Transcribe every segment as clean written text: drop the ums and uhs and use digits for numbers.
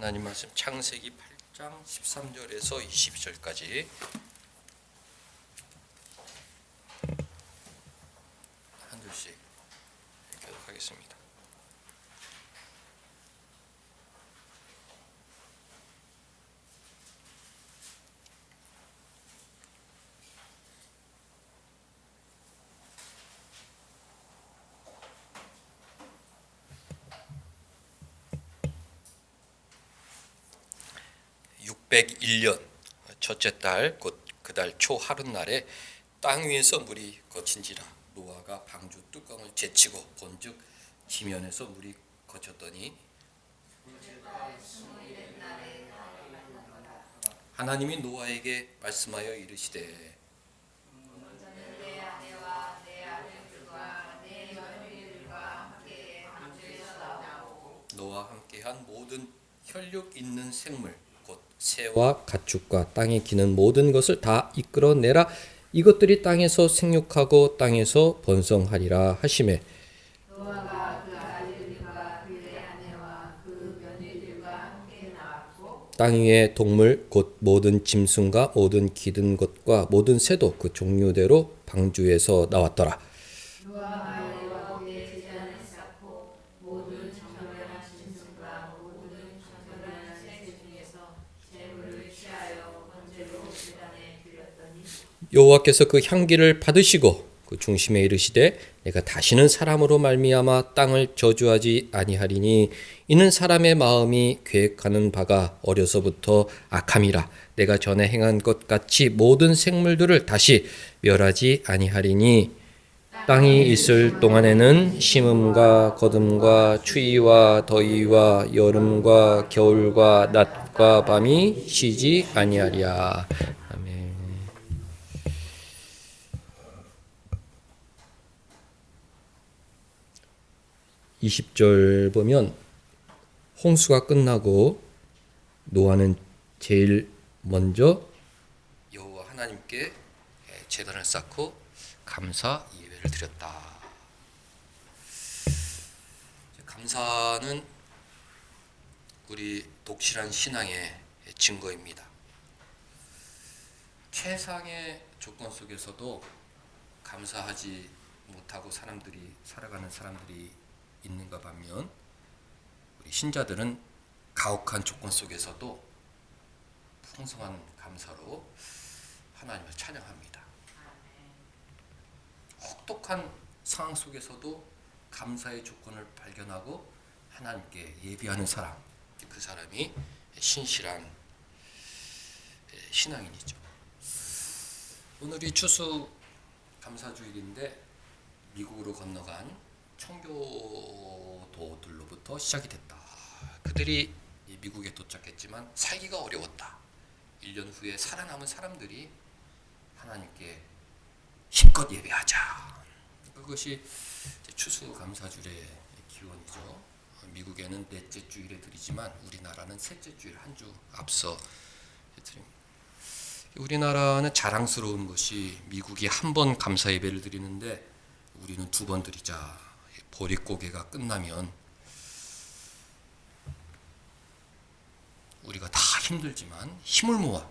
하나님 말씀 창세기 8장 13절에서 22절까지 한 줄씩 읽도록 하겠습니다. (601년) 첫째 달 곧 그 달 초 하룻날에 땅 위에서 물이 거친지라 노아가 방주 뚜껑을 제치고 본즉 지면에서 물이 거쳤더니 하나님이 노아에게 말씀하여 이르시되 너와 함께한 모든 혈육 있는 생물 곧 새와 가축과 땅에 기는 모든 것을 다 이끌어내라. 이것들이 땅에서 생육하고 땅에서 번성하리라 하시매 노아가 그 아들들과 그의 아내와 그 며느리들과 함께 나왔고 땅 위의 동물 곧 모든 짐승과 모든 기든 것과 모든 새도 그 종류대로 방주에서 나왔더라. 노아가 여호와께 제단을 쌓고 모든 정결한 짐승과 모든 정결한 새 중에서 제물을 취하여 번제로 제단에 드렸더니 여호와께서 그 향기를 받으시고 그 중심에 이르시되 내가 다시는 사람으로 말미암아 땅을 저주하지 아니하리니 이는 사람의 마음이 계획하는 바가 어려서부터 악함이라. 내가 전에 행한 것 같이 모든 생물들을 다시 멸하지 아니하리니 땅이 있을 동안에는 심음과 거둠과 추위와 더위와 여름과 겨울과 낮과 밤이 쉬지 아니하리라. 아멘. 20절 보면 홍수가 끝나고 노아는 제일 먼저 여호와 하나님께 제단을 쌓고 감사 예배를 드렸다. 감사는 우리 독실한 신앙의 증거입니다. 최상의 조건 속에서도 감사하지 못하고 살아가는 사람들이 있는가 반면 우리 신자들은 가혹한 조건 속에서도 풍성한 감사로 하나님을 찬양합니다. 혹독한 상황 속에서도 감사의 조건을 발견하고 하나님께 예배하는 사람, 그 사람이 신실한 신앙인이죠. 오늘이 추수 감사주일인데 미국으로 건너간 청교도들로부터 시작이 됐다. 그들이 미국에 도착했지만 살기가 어려웠다. 1년 후에 살아남은 사람들이 하나님께 힘껏 예배하자. 그것이 추수감사주일의 기원이죠. 미국에는 넷째 주일에 드리지만 우리나라는 셋째 주일 한 주 앞서 드립니다. 우리나라는 자랑스러운 것이 미국이 한 번 감사 예배를 드리는데 우리는 두 번 드리자. 보릿고개가 끝나면 우리가 다 힘들지만 힘을 모아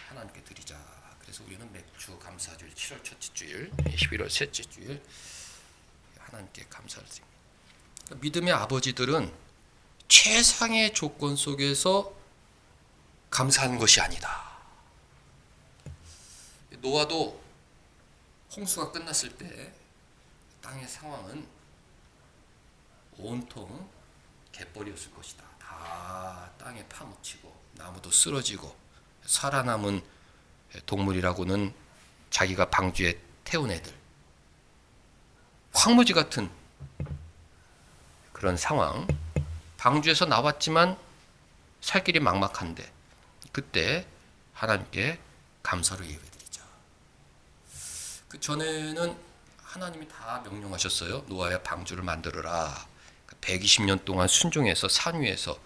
하나님께 드리자. 그래서 우리는 매주 감사주일, 7월 첫째 주일, 11월 셋째 주일 하나님께 감사를 드립니다. 믿음의 아버지들은 최상의 조건 속에서 감사하는 것이 아니다. 노아도 홍수가 끝났을 때 땅의 상황은 온통 갯벌이었을 것이다. 다 땅에 파묻히고 나무도 쓰러지고 살아남은 동물이라고는 자기가 방주에 태운 애들, 황무지 같은 그런 상황. 방주에서 나왔지만 살 길이 막막한데 그때 하나님께 감사로 예배드리자. 그 전에는 하나님이 다 명령하셨어요. 노아야 방주를 만들어라. 120년 동안 순종해서 산 위에서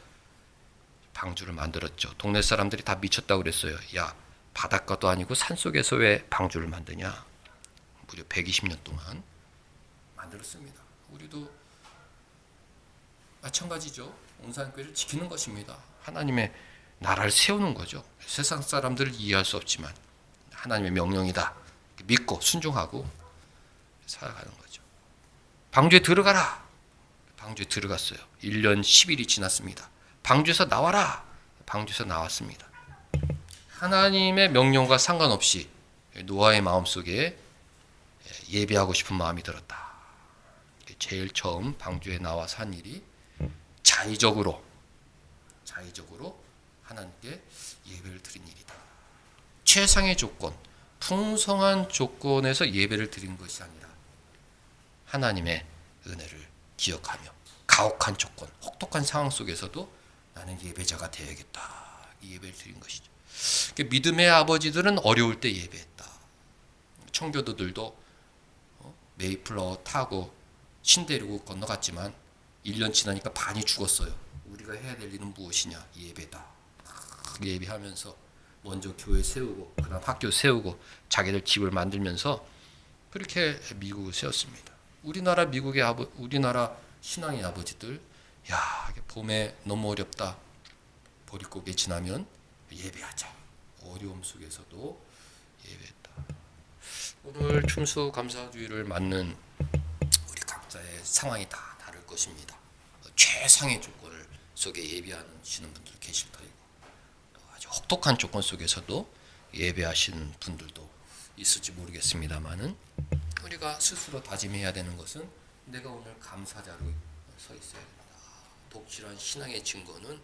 방주를 만들었죠. 동네 사람들이 다 미쳤다고 그랬어요. 야, 바닷가도 아니고 산속에서 왜 방주를 만드냐. 무려 120년 동안 만들었습니다. 우리도 마찬가지죠. 온산교회를 지키는 것입니다. 하나님의 나라를 세우는 거죠. 세상 사람들을 이해할 수 없지만 하나님의 명령이다 믿고 순종하고 살아가는 거죠. 방주에 들어가라. 방주에 들어갔어요. 1년 10일이 지났습니다. 방주에서 나와라. 방주에서 나왔습니다. 하나님의 명령과 상관없이 노아의 마음속에 예배하고 싶은 마음이 들었다. 제일 처음 방주에 나와서 한 일이 자의적으로 하나님께 예배를 드린 일이다. 최상의 조건, 풍성한 조건에서 예배를 드린 것이 아니라 하나님의 은혜를 기억하며 가혹한 조건, 혹독한 상황 속에서도 나는 예배자가 되어야겠다. 이 예배를 드린 것이죠. 믿음의 아버지들은 어려울 때 예배했다. 청교도들도 메이플라워 타고 신대륙을 건너갔지만 1년 지나니까 반이 죽었어요. 우리가 해야 될 일은 무엇이냐? 예배다. 예배하면서 먼저 교회 세우고 그다음 학교 세우고 자기들 집을 만들면서 그렇게 미국을 세웠습니다. 우리나라 신앙의 아버지들, 야, 봄에 너무 어렵다. 보릿고개 지나면 예배하자. 어려움 속에서도 예배했다. 오늘 춤수감사주의를 맞는 우리 각자의 상황이 다 다를 것입니다. 최상의 조건을 속에 예배하시는 분들 계실 터이고 아주 혹독한 조건 속에서도 예배하시는 분들도 있을지 모르겠습니다만은 우리가 스스로 다짐해야 되는 것은 내가 오늘 감사자로 서 있어야 된다. 독실한 신앙의 증거는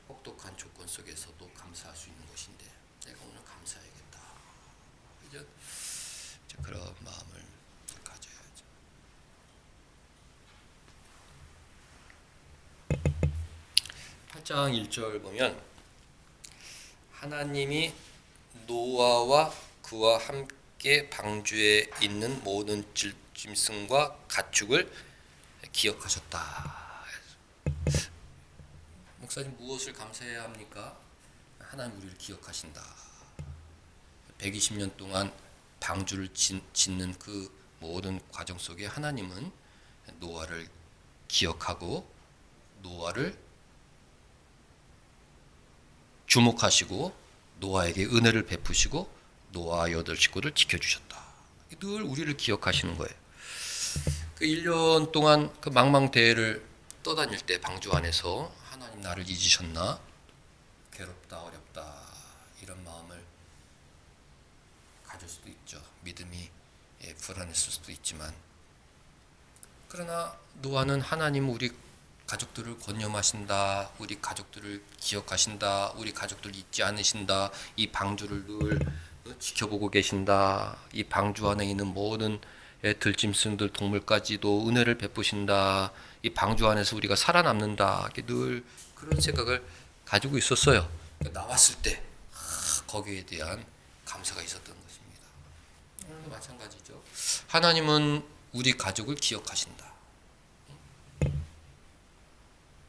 혹독한 조건 속에서도 감사할 수 있는 것인데 내가 오늘 감사해야겠다. 이제 그런 마음을 가져야죠. 8장 1절 보면 하나님이 노아와 그와 함께 방주에 있는 모든 짐승과 가축을 기억하셨다. 목사님 무엇을 감사해야 합니까? 하나님 우리를 기억하신다. 120년 동안 방주를 짓는 그 모든 과정 속에 하나님은 노아를 기억하고 노아를 주목하시고 노아에게 은혜를 베푸시고 노아 8식구를 지켜주셨다. 늘 우리를 기억하시는 거예요. 그 1년 동안 그 망망대해를 떠다닐 때 방주 안에서 하나님 나를 잊으셨나? 괴롭다 어렵다 이런 마음을 가질 수도 있죠. 믿음이 불안했을 수도 있지만 그러나 노아는 하나님 우리 가족들을 권념하신다. 우리 가족들을 기억하신다. 우리 가족들 잊지 않으신다. 이 방주를 늘 지켜보고 계신다. 이 방주 안에 있는 모든 들짐승들 동물까지도 은혜를 베푸신다. 이 방주 안에서 우리가 살아남는다. 늘 그런 생각을 가지고 있었어요. 나왔을 때 거기에 대한 감사가 있었던 것입니다. 오늘도 마찬가지죠. 하나님은 우리 가족을 기억하신다.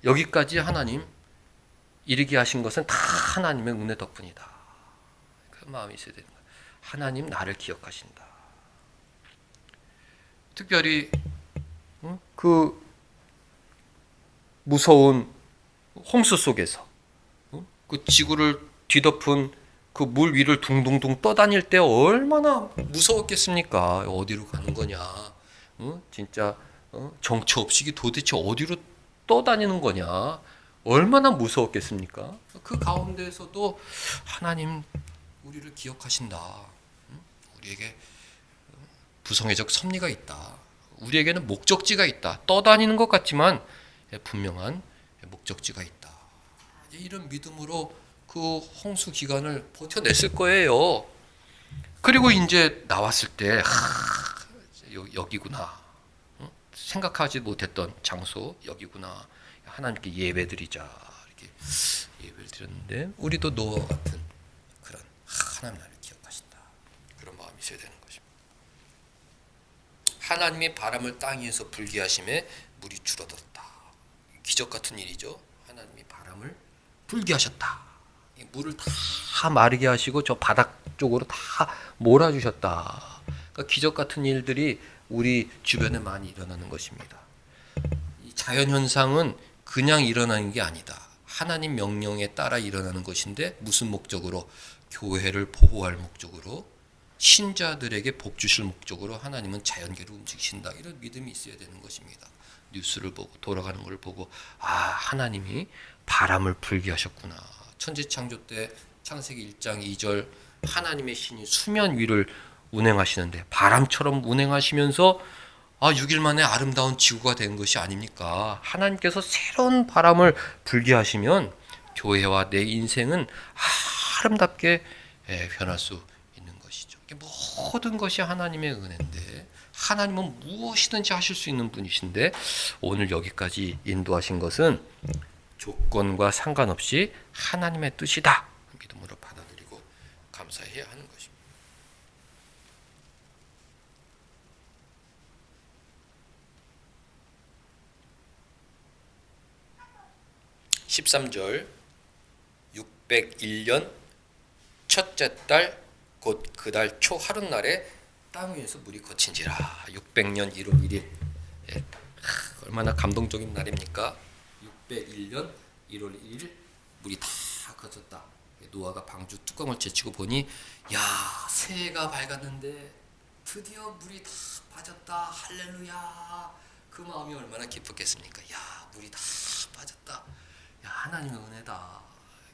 여기까지 하나님 이르게 하신 것은 다 하나님의 은혜 덕분이다. 그 마음이 있어야 되는 거예요. 하나님 나를 기억하신다. 특별히 그 무서운 홍수 속에서 그 지구를 뒤덮은 그 물 위를 둥둥둥 떠다닐 때 얼마나 무서웠겠습니까? 어디로 가는 거냐? 진짜 정처 없이 도대체 어디로 떠다니는 거냐? 얼마나 무서웠겠습니까? 그 가운데에서도 하나님 우리를 기억하신다. 우리에게 부성애적 섭리가 있다. 우리에게는 목적지가 있다. 떠다니는 것 같지만 분명한 목적지가 있다. 이런 믿음으로 그 홍수 기간을 버텨냈을 거예요. 그리고 이제 나왔을 때 여기구나. 생각하지 못했던 장소 여기구나. 하나님께 예배드리자. 이렇게 예배를 드렸는데 우리도 노아와 같은 그런 하나님 나를 기억하신다. 그런 마음이 있어야 되는 것입니다. 하나님이 바람을 땅 위에서 불게 하심에 물이 줄어들었다. 기적 같은 일이죠. 하나님이 바람을 불게 하셨다. 이 물을 다 마르게 하시고 저 바닥 쪽으로 다 몰아주셨다. 그러니까 기적 같은 일들이 우리 주변에 많이 일어나는 것입니다. 이 자연 현상은 그냥 일어나는 게 아니다. 하나님 명령에 따라 일어나는 것인데 무슨 목적으로? 교회를 보호할 목적으로, 신자들에게 복 주실 목적으로 하나님은 자연계를 움직이신다. 이런 믿음이 있어야 되는 것입니다. 뉴스를 보고 돌아가는 걸 보고 하나님이 바람을 불게 하셨구나. 천지창조 때 창세기 1장 2절 하나님의 신이 수면 위를 운행하시는데 바람처럼 운행하시면서 6일 만에 아름다운 지구가 된 것이 아닙니까? 하나님께서 새로운 바람을 불게 하시면 교회와 내 인생은 아름답게 변할 수 있는 것이죠. 모든 것이 하나님의 은혜인데 하나님은 무엇이든지 하실 수 있는 분이신데 오늘 여기까지 인도하신 것은 조건과 상관없이 하나님의 뜻이다. 믿음으로 받아들이고 감사해야 하는 것입니다. 13절 601년 첫째 달 곧 그 달 초 하룻날에 땅 위에서 물이 거친지라. 600년 1월 1일 얼마나 감동적인 날입니까? 601년 1월 1일 물이 다 거쳤다. 노아가 방주 뚜껑을 제치고 보니 새해가 밝았는데 드디어 물이 다 빠졌다. 할렐루야. 그 마음이 얼마나 기뻤겠습니까? 물이 다 빠졌다. 하나님의 은혜다.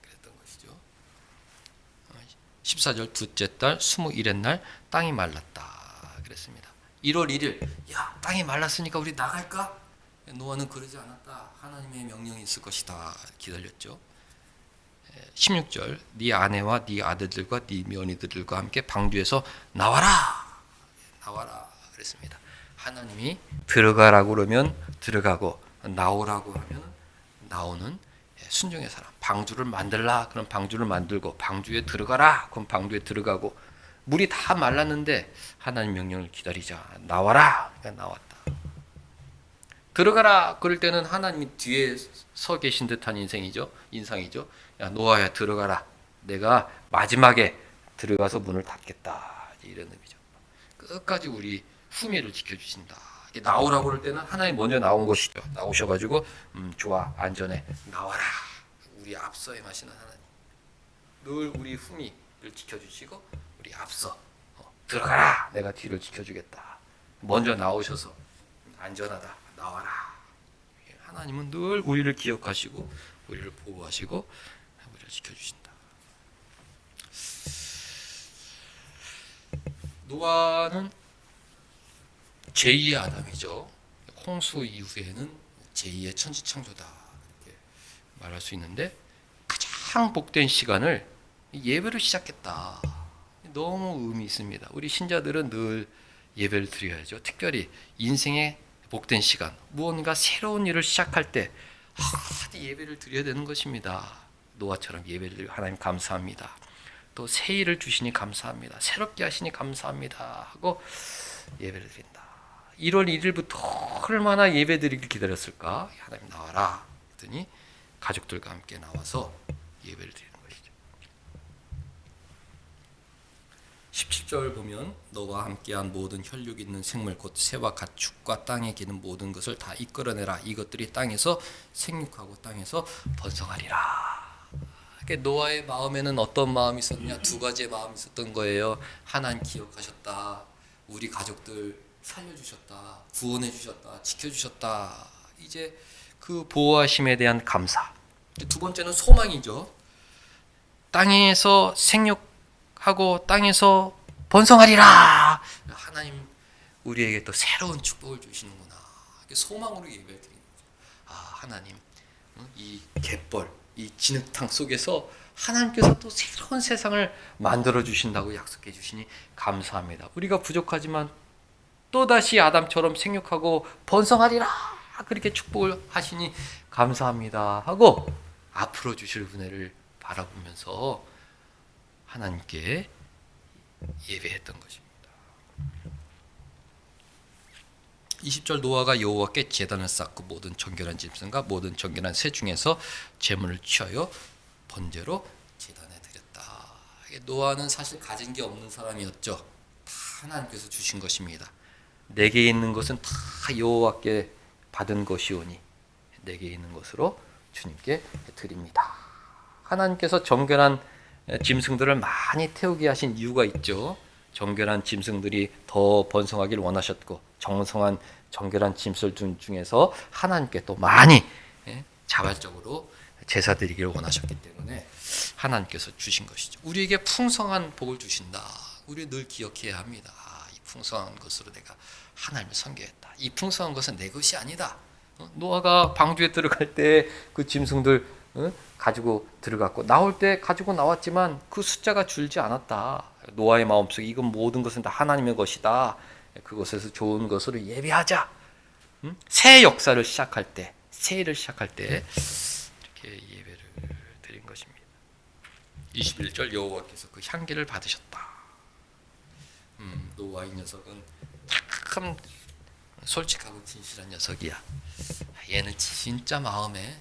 그랬던 것이죠. 14절 둘째 달 21의 날 땅이 말랐다. 그랬습니다. 1월 1일 땅이 말랐으니까 우리 나갈까? 노아는 그러지 않았다. 하나님의 명령이 있을 것이다. 기다렸죠. 16절 네 아내와 네 아들들과 네 며느리들과 함께 방주에서 나와라. 나와라. 그랬습니다. 하나님이 들어가라고 그러면 들어가고 나오라고 하면 나오는 순종의 사람. 방주를 만들라. 그럼 방주를 만들고 방주에 들어가라. 그럼 방주에 들어가고 물이 다 말랐는데 하나님 명령을 기다리자. 나와라. 그러니까 나왔다. 들어가라. 그럴 때는 하나님이 뒤에 서 계신 듯한 인상이죠. 노아야 들어가라. 내가 마지막에 들어가서 문을 닫겠다. 이런 의미죠. 끝까지 우리 후미를 지켜주신다. 나오라고 할 때는 하나님 먼저 나온 것이죠. 나오셔가지고 좋아 안전해 나와라. 우리 앞서 행하시는 하나님. 늘 우리 후미를 지켜주시고 우리 앞서 들어가라. 내가 뒤를 지켜주겠다. 먼저 나오셔서 안전하다. 나와라. 하나님은 늘 우리를 기억하시고 우리를 보호하시고 우리를 지켜주신다. 노아는 제2의 아담이죠. 홍수 이후에는 제2의 천지창조다 이렇게 말할 수 있는데 가장 복된 시간을 예배로 시작했다. 너무 의미 있습니다. 우리 신자들은 늘 예배를 드려야죠. 특별히 인생의 복된 시간, 무언가 새로운 일을 시작할 때 예배를 드려야 되는 것입니다. 노아처럼 예배를 드리고 하나님 감사합니다. 또 새 일을 주시니 감사합니다. 새롭게 하시니 감사합니다 하고 예배를 드린다. 1월 1일부터 얼마나 예배 드리길 기다렸을까? 하나님 나와라 했더니 가족들과 함께 나와서 예배를 드리는 것이죠. 17절 보면 너와 함께한 모든 혈육 있는 생물 곧 새와 가축과 땅에 기는 모든 것을 다 이끌어내라. 이것들이 땅에서 생육하고 땅에서 번성하리라. 노아의 마음에는 어떤 마음이 있었냐? 두 가지의 마음이 있었던 거예요. 하나님 기억하셨다. 우리 가족들 살려주셨다. 구원해주셨다. 지켜주셨다. 이제 그 보호하심에 대한 감사. 두 번째는 소망이죠. 땅에서 생육하고 땅에서 번성하리라. 하나님 우리에게 또 새로운 축복을 주시는구나. 소망으로 예배를 드리는 거죠. 하나님 이 갯벌 이 진흙탕 속에서 하나님께서 또 새로운 세상을 만들어 주신다고 약속해 주시니 감사합니다. 우리가 부족하지만 또다시 아담처럼 생육하고 번성하리라 그렇게 축복을 하시니 감사합니다 하고 앞으로 주실 은혜를 바라보면서 하나님께 예배했던 것입니다. 20절 노아가 여호와께 제단을 쌓고 모든 정결한 짐승과 모든 정결한 새 중에서 제물을 취하여 번제로 제단에 드렸다. 노아는 사실 가진 게 없는 사람이었죠. 다 하나님께서 주신 것입니다. 내게 있는 것은 다 여호와께 받은 것이오니 내게 있는 것으로 주님께 드립니다. 하나님께서 정결한 짐승들을 많이 태우게 하신 이유가 있죠. 정결한 짐승들이 더 번성하기를 원하셨고 정성한 정결한 짐승 중에서 하나님께 또 많이 자발적으로 제사 드리기를 원하셨기 때문에 하나님께서 주신 것이죠. 우리에게 풍성한 복을 주신다. 우리 늘 기억해야 합니다. 이 풍성한 것으로 내가 하나님을 섬겨했다. 이 풍성한 것은 내 것이 아니다. 노아가 방주에 들어갈 때 그 짐승들 가지고 들어갔고 나올 때 가지고 나왔지만 그 숫자가 줄지 않았다. 노아의 마음속에 이건 모든 것은 다 하나님의 것이다. 그것에서 좋은 것으로 예배하자. 새 역사를 시작할 때, 새해를 시작할 때 이렇게 예배를 드린 것입니다. 21절 여호와께서 그 향기를 받으셨다. 노아 이 녀석은 참 솔직하고 진실한 녀석이야. 얘는 진짜 마음에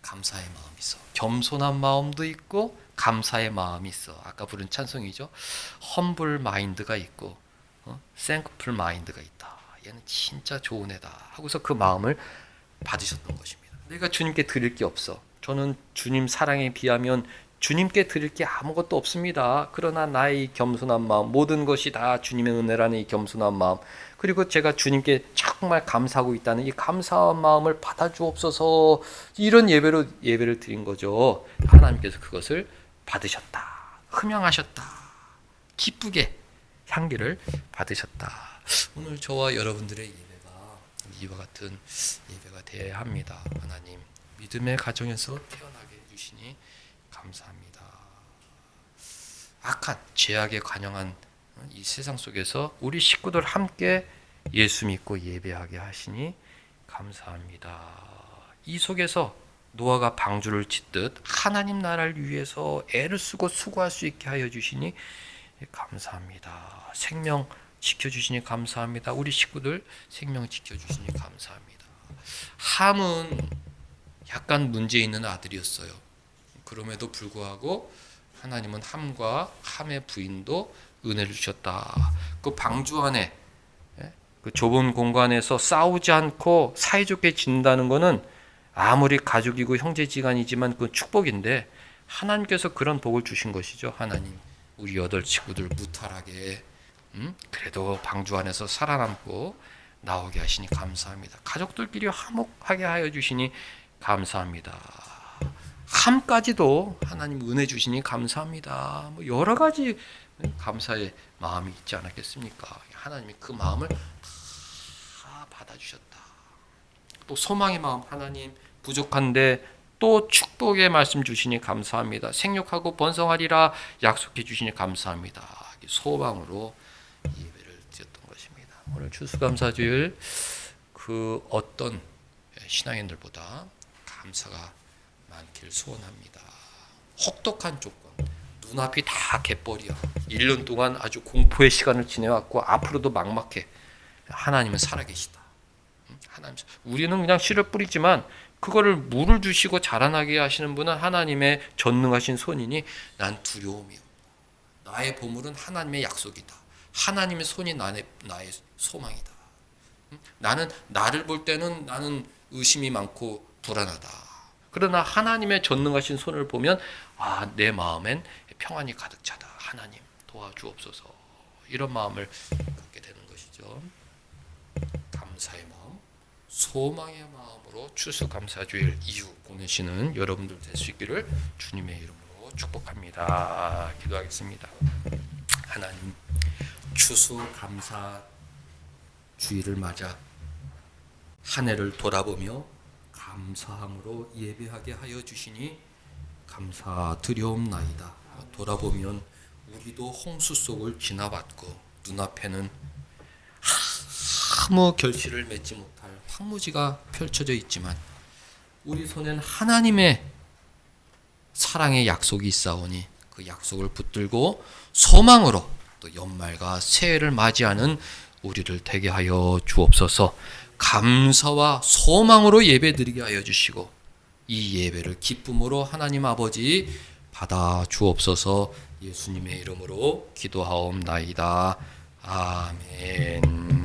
감사의 마음이 있어. 겸손한 마음도 있고 감사의 마음이 있어. 아까 부른 찬송이죠. 험블 마인드가 있고 생크풀 마인드가 있다. 얘는 진짜 좋은 애다 하고서 그 마음을 받으셨던 것입니다. 내가 주님께 드릴 게 없어. 저는 주님 사랑에 비하면 주님께 드릴 게 아무것도 없습니다. 그러나 나의 겸손한 마음, 모든 것이 다 주님의 은혜라는 이 겸손한 마음, 그리고 제가 주님께 정말 감사하고 있다는 이 감사한 마음을 받아주옵소서. 이런 예배를 드린 거죠. 하나님께서 그것을 받으셨다. 흠양하셨다. 기쁘게 향기를 받으셨다. 오늘 저와 여러분들의 예배가 이와 같은 예배가 되어야 합니다. 하나님, 믿음의 가정에서 태어나게 해주시니 감사합니다. 악한 죄악에 관영한 이 세상 속에서 우리 식구들 함께 예수 믿고 예배하게 하시니 감사합니다. 이 속에서 노아가 방주를 짓듯 하나님 나라를 위해서 애를 쓰고 수고할 수 있게 하여 주시니 감사합니다. 생명 지켜주시니 감사합니다. 우리 식구들 생명 지켜주시니 감사합니다. 함은 약간 문제 있는 아들이었어요. 그럼에도 불구하고 하나님은 함과 함의 부인도 은혜를 주셨다. 그 방주 안에 그 좁은 공간에서 싸우지 않고 사이좋게 지낸다는 것은 아무리 가족이고 형제지간이지만 그 축복인데 하나님께서 그런 복을 주신 것이죠. 하나님, 우리 8 친구들 무탈하게 그래도 방주 안에서 살아남고 나오게 하시니 감사합니다. 가족들끼리 화목하게 하여 주시니 감사합니다. 함까지도 하나님 은혜 주시니 감사합니다. 뭐 여러 가지 감사의 마음이 있지 않았겠습니까? 하나님이 그 마음을 다 받아주셨다. 또 소망의 마음, 하나님 부족한데 또 축복의 말씀 주시니 감사합니다. 생육하고 번성하리라 약속해 주시니 감사합니다. 소망으로 예배를 드렸던 것입니다. 오늘 추수감사주일 그 어떤 신앙인들보다 감사가 많기를 소원합니다. 혹독한 조건, 눈앞이 다 갯벌이야. 1년 동안 아주 공포의 시간을 지내왔고 앞으로도 막막해. 하나님은 살아계시다. 하나님, 우리는 그냥 씨를 뿌리지만 그거를 물을 주시고 자라나게 하시는 분은 하나님의 전능하신 손이니 난 두려움이 없다. 나의 보물은 하나님의 약속이다. 하나님의 손이 나의 소망이다. 나는 나를 볼 때는 나는 의심이 많고 불안하다. 그러나 하나님의 전능하신 손을 보면 내 마음엔 평안이 가득 차다. 하나님 도와주옵소서. 이런 마음을 갖게 되는 것이죠. 감사의 마음, 소망의 마음으로 추수감사주일 이후 보내시는 여러분들 될 수 있기를 주님의 이름으로 축복합니다. 기도하겠습니다. 하나님, 추수감사주일을 맞아 한 해를 돌아보며 감사함으로 예배하게 하여 주시니 감사드리옵나이다. 돌아보면 우리도 홍수 속을 지나봤고 눈앞에는 아무 결실을 맺지 못할 황무지가 펼쳐져 있지만 우리 손엔 하나님의 사랑의 약속이 있사오니 그 약속을 붙들고 소망으로 또 연말과 새해를 맞이하는 우리를 되게 하여 주옵소서. 감사와 소망으로 예배드리게 하여 주시고 이 예배를 기쁨으로 하나님 아버지 받아 주옵소서. 예수님의 이름으로 기도하옵나이다. 아멘.